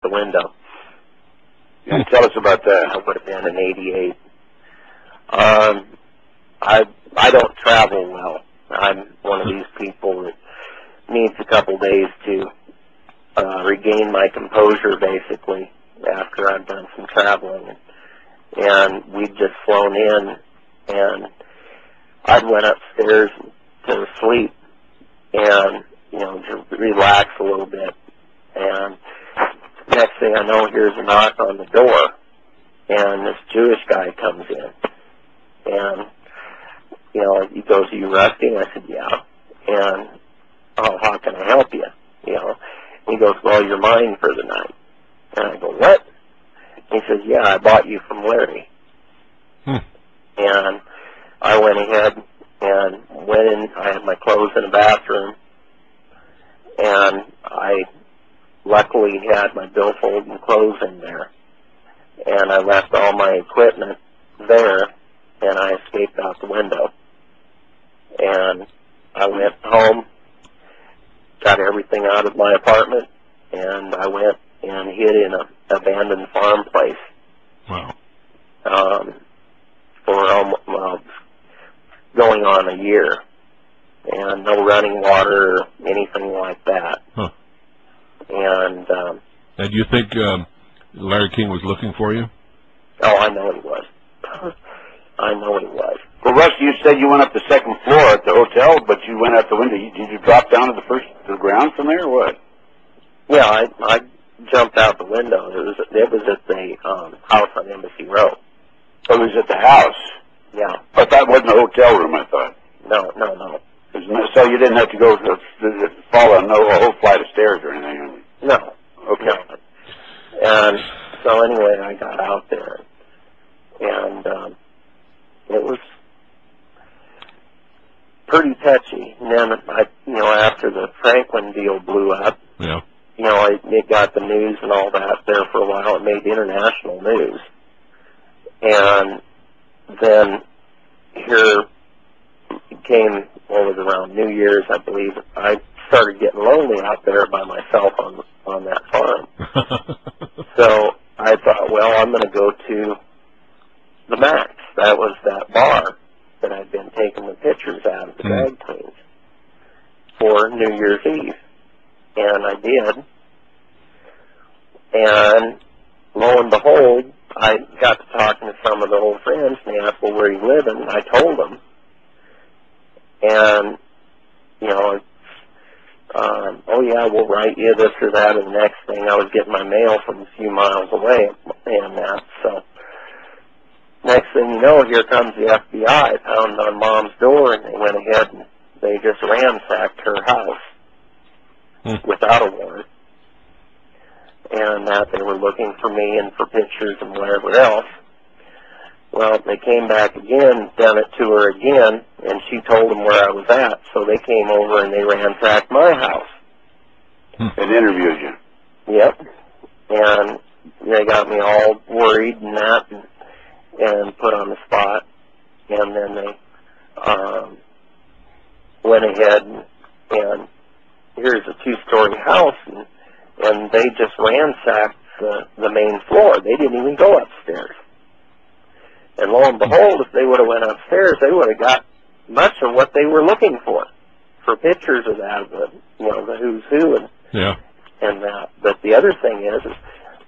the window. And tell us about that. That would have been in '88. I don't travel well. I'm one of these people that needs a couple days to regain my composure, basically, after I've done some traveling. And we'd just flown in, and I went upstairs to sleep and, to relax a little bit. And next thing I know, here's a knock on the door, and this Jewish guy comes in. And, he goes, "Are you resting?" I said, "Yeah." And, "Oh, how can I help you?" And he goes, "Well, you're mine for the night." And I go, "What?" He says, "Yeah, I bought you from Larry." And I went ahead and went in. I had my clothes in the bathroom, and I luckily had my billfold and clothes in there. And I left all my equipment there, and I escaped out the window. And I went home, got everything out of my apartment, and I went and hid in an abandoned farm place. Wow. For going on a year, and no running water or anything like that. Huh. And you think Larry King was looking for you? Oh, I know he was. I know he was. Well, Russ, you said you went up the second floor at the hotel, but you went out the window. Did you drop down to the ground from there, or what? Yeah, I jumped out the window. It was at the house on Embassy Road. Oh, it was at the house. Yeah. But that wasn't a hotel room, I thought. No. So you didn't have to go fall on a whole flight of stairs or anything? No. Okay. No. And so anyway, I got out there, and it was pretty touchy. And then after the Franklin deal blew up, yeah, it got the news and all that there for a while. It made international news, and then here came, it was around New Year's, I believe. I started getting lonely out there by myself on that farm. So I thought, well, I'm going to go to the Max. That was that bar that I'd been taking the pictures out of the drag queens for New Year's Eve. And I did. And lo and behold, I got to talking to some of the old friends, and they asked, well, where are you living? And I told them. And, oh, yeah, we'll write you this or that. And the next thing, I was getting my mail from a few miles away and that. So next thing you know, here comes the FBI, pounding on Mom's door, and they went ahead and they just ransacked her house without a warrant. And that they were looking for me and for pictures and whatever else. Well, they came back again, done it to her again, and she told them where I was at. So they came over and they ransacked my house. And interviewed you. Yep. And they got me all worried and that, and put on the spot. And then they went ahead and here's a 2-story house, and they just ransacked the main floor. They didn't even go upstairs. And lo and behold, if they would have went upstairs, they would have got much of what they were looking for pictures of that, the who's who and that. But the other thing is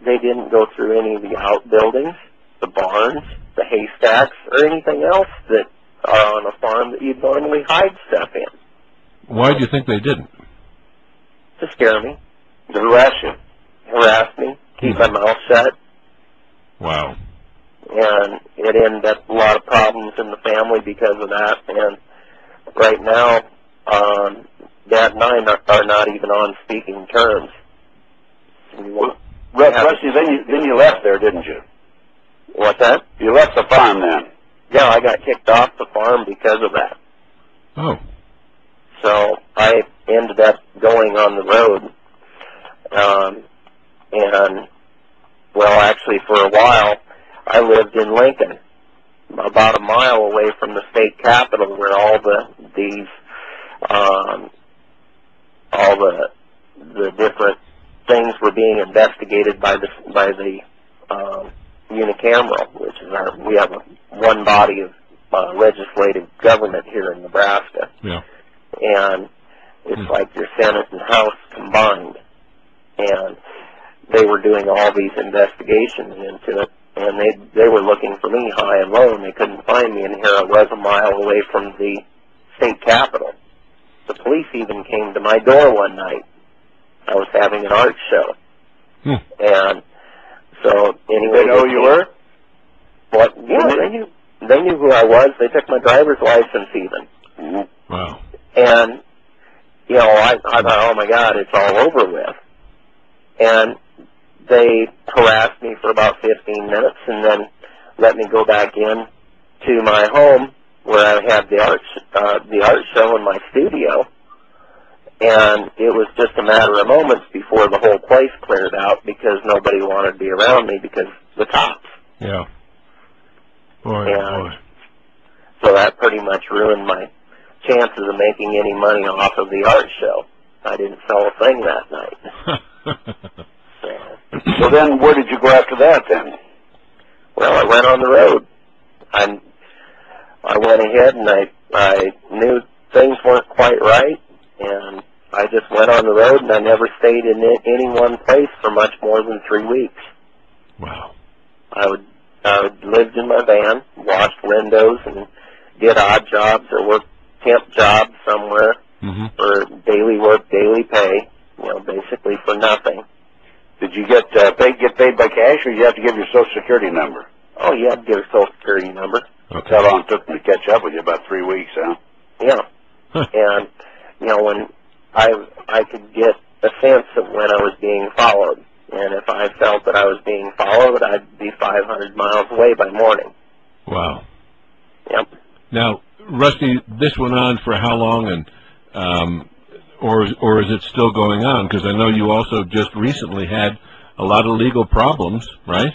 they didn't go through any of the outbuildings, the barns, the haystacks, or anything else that are on a farm that you'd normally hide stuff in. Why do you think they didn't? To scare me. To harass you. Harass me. Keep my mouth shut. Wow. And it ended up a lot of problems in the family because of that. And right now, Dad and I are not even on speaking terms. Rusty, then you left there, didn't you? What's that? You left the farm then. Yeah, I got kicked off the farm because of that. Oh. So I ended up going on the road. And, well, actually for a while, I lived in Lincoln, about a mile away from the state capitol, where all the different things were being investigated by the unicameral, which is we have one body of legislative government here in Nebraska. Yeah. And it's like your Senate and House combined. And they were doing all these investigations into it, and they were looking for me high and low, and they couldn't find me, and here I was a mile away from the state capitol. The police even came to my door one night. I was having an art show. And so anyway, Did they know who you were? What? Yeah, they knew who I was. They took my driver's license even. Wow. And, you know, I thought, oh my God, it's all over with. And they harassed me for about 15 minutes and then let me go back in to my home where I had the art show in my studio. And it was just a matter of moments before the whole place cleared out because nobody wanted to be around me because the cops. Yeah. Boy, and so that pretty much ruined my chances of making any money off of the art show. I didn't sell a thing that night. So then where did you go after that then? Well, I went on the road. I went ahead and I knew things weren't quite right, and I just went on the road, and I never stayed in any one place for much more than 3 weeks. Wow. I would lived in my van, washed windows, and did odd jobs or worked temp jobs somewhere for daily work, daily pay, you know, basically for nothing. Did you get paid by cash, or you have to give your Social Security number? Oh, you had to give a Social Security number. Okay. How long it took me to catch up with you? About 3 weeks, huh? Yeah. And, you know, when I could get a sense of when I was being followed. And if I felt that I was being followed, I'd be 500 miles away by morning. Wow. Yep. Now, Rusty, this went on for how long, and or is it still going on? Because I know you also just recently had a lot of legal problems, right?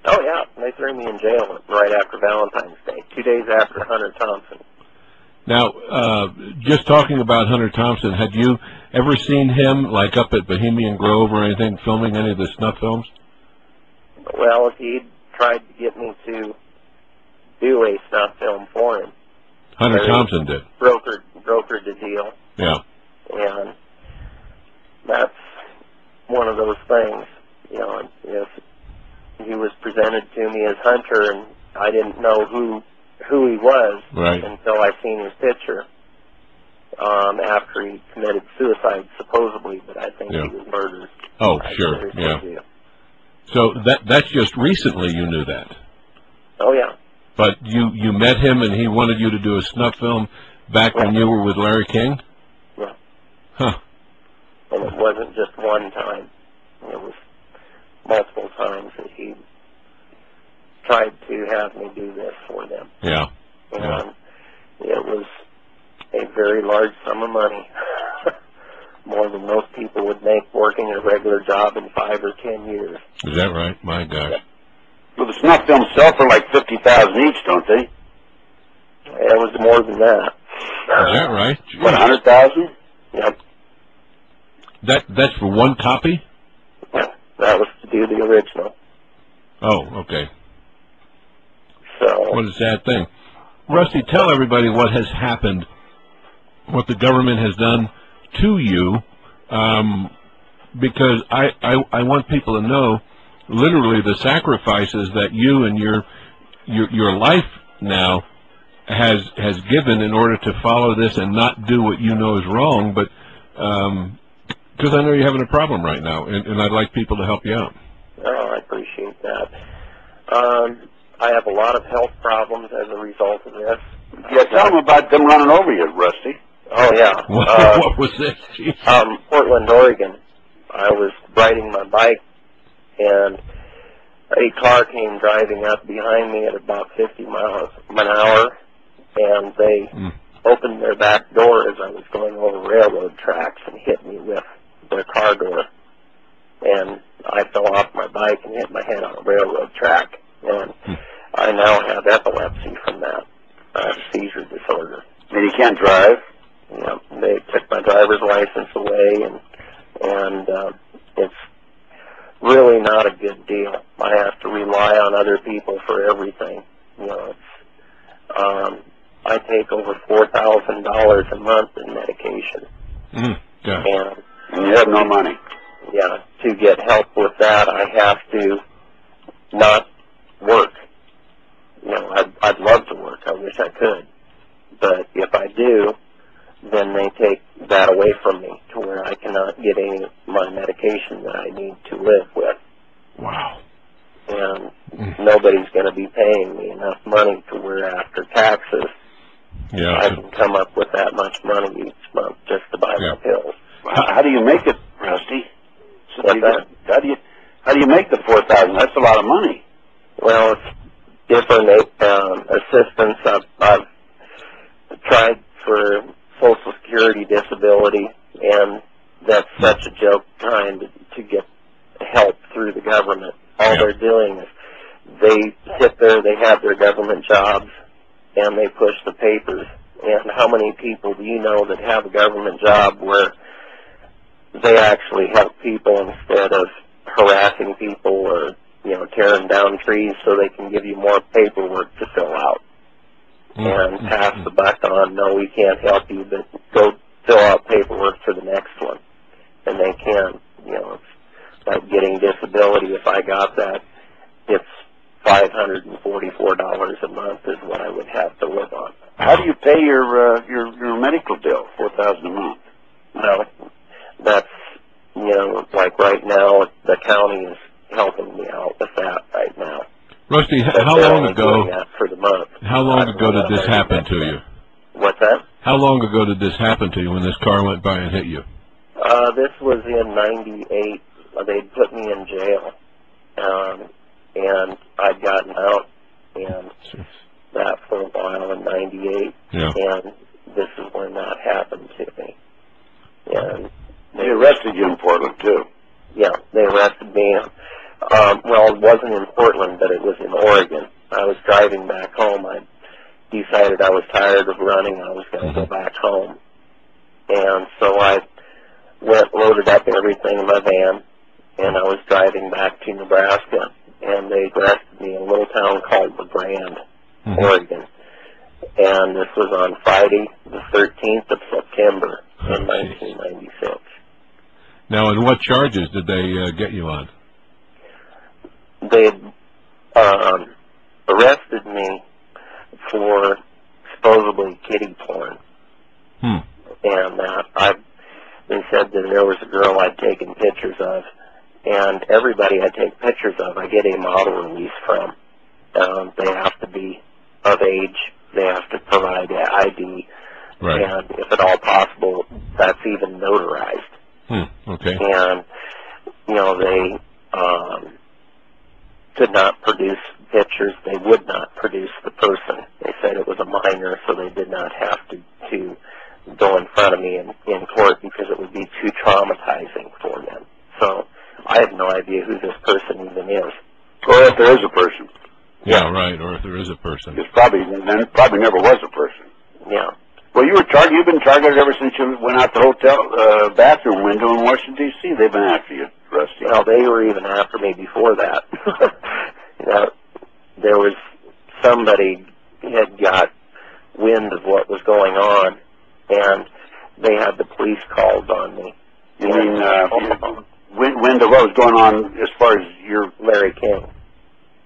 Oh, yeah. They threw me in jail right after Valentine's Day, 2 days after Hunter Thompson. Now, just talking about Hunter Thompson, had you ever seen him, like up at Bohemian Grove or anything, filming any of the snuff films? Well, he tried to get me to do a snuff film for him. Hunter Thompson did. Brokered the deal. Yeah. And that's one of those things, you know, if he was presented to me as Hunter and I didn't know who he was until I seen his picture after he committed suicide, supposedly, but I think he was murdered. Oh, sure, yeah. So that's just recently you knew that? Oh, yeah. But you met him and he wanted you to do a snuff film back when you were with Larry King? Yeah. Huh. And it wasn't just one time. It was multiple times that he tried to have me do this for them. Yeah. And it was a very large sum of money. More than most people would make working a regular job in 5 or 10 years. Is that right? My gosh. Yeah. Well, the snuff films sell for like $50,000 each, don't they? It was more than that. Is that right? What, $100,000? Yep. That's for one copy? Yeah. That was to do the original. Oh, okay. So. What a sad thing. Rusty, tell everybody what has happened, what the government has done to you, because I want people to know literally the sacrifices that you and your life now has given in order to follow this and not do what you know is wrong, but because I know you're having a problem right now, and I'd like people to help you out. Oh, I appreciate that. I have a lot of health problems as a result of this. Yeah, tell them about them running over you, Rusty. Oh, yeah. What was this? Portland, Oregon. I was riding my bike, and a car came driving up behind me at about 50 miles an hour, and they opened their back door as I was going over railroad tracks and hit me with their car door. And I fell off my bike and hit my head on a railroad track. And I now have epilepsy from that seizure disorder. And you can't drive? Yeah, they took my driver's license away, and it's really not a good deal. I have to rely on other people for everything. You know, I take over $4,000 a month in medication. Yeah. And you have no money. Yeah, to get help with that, I have to not work. You know, I'd love to work. I wish I could. But if I do, then they take that away from me to where I cannot get any of my medication that I need to live with. Wow. And nobody's going to be paying me enough money to where after taxes, I can come up with that much money each month just to buy my pills. How do you make it, Rusty? What's that? How do you make the $4,000? That's a lot of money. Well, it's different assistance. I've tried for Social Security disability, and that's such a joke trying to get help through the government. All they're doing is they sit there, they have their government jobs, and they push the papers. And how many people do you know that have a government job where they actually help people instead of harassing people or, you know, tearing down trees so they can give you more paperwork to fill out and pass the buck on, no, we can't help you, but go fill out paperwork for the next one. And they can. You know, it's like getting disability. If I got that, it's $544 a month is what I would have to live on. How do you pay your medical bill, $4,000 a month? Well, that's, you know, like right now, the county is helping me out with that right now. Rusty, how long ago? For the month. How long ago did this happen to you? What's that? How long ago did this happen to you when this car went by and hit you? This was in '98. They put me in jail, and I'd gotten out, and that for a while in '98. Yeah. And this is when that happened to me. And they arrested you in Portland too. Yeah, they arrested me. Well, it wasn't in Portland, but it was in Oregon. I was driving back home. I decided I was tired of running. I was going to go back home. And so I loaded up everything in my van, and I was driving back to Nebraska. And they arrested me in a little town called LeGrand, Oregon. And this was on Friday, the 13th of September in 1996. Now, and what charges did they get you on? They arrested me for supposedly kiddie porn. And they said that there was a girl I'd taken pictures of, and everybody I take pictures of, I get a model release from. They have to be of age. They have to provide an ID. Right. And if at all possible, that's even notarized. Okay. And, you know, they could not produce pictures. They would not produce the person. They said it was a minor, so they did not have to go in front of me in court because it would be too traumatizing for them. So I have no idea who this person even is. Or if there is a person. Yeah, right, or if there is a person. There probably never was a person. Yeah. Well, you've been targeted ever since you went out the hotel bathroom window in Washington, D.C. They've been after you, Rusty. Well, they were even after me before that. You know, there was somebody had got wind of what was going on, and they had the police called on me. You mean wind of what was going on as far as your Larry King?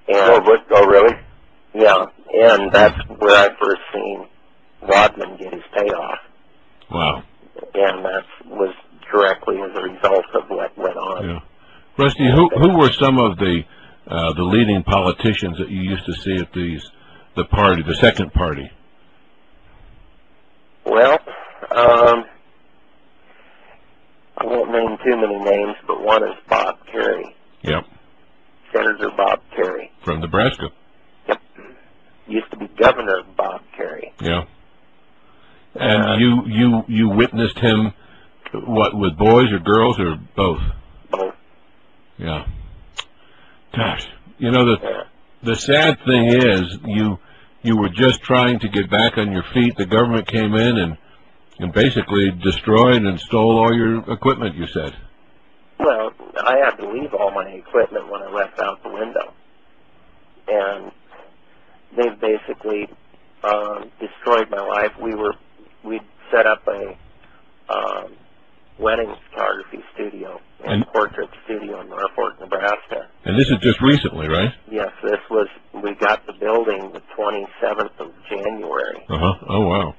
And, oh, really? Yeah, and that's where I first seen Rodman get his payoff. Wow. And that was directly as a result of what went on. Yeah. Rusty, who were some of the leading politicians that you used to see at the second party? Well, I won't name too many names, but one is Bob Kerrey. Yep. Senator Bob Kerrey. From Nebraska. Yep. Used to be Governor Bob Kerrey. Yeah. And you witnessed him, what, with boys or girls or both? Both. Yeah. Gosh, you know, the sad thing is you were just trying to get back on your feet. The government came in and basically destroyed and stole all your equipment, you said. Well, I had to leave all my equipment when I left out the window. And they've basically destroyed my life. We'd set up a wedding photography studio and portrait studio in Norfolk, Nebraska. And this is just recently, right? Yes, we got the building the 27th of January. Uh-huh. Oh, wow.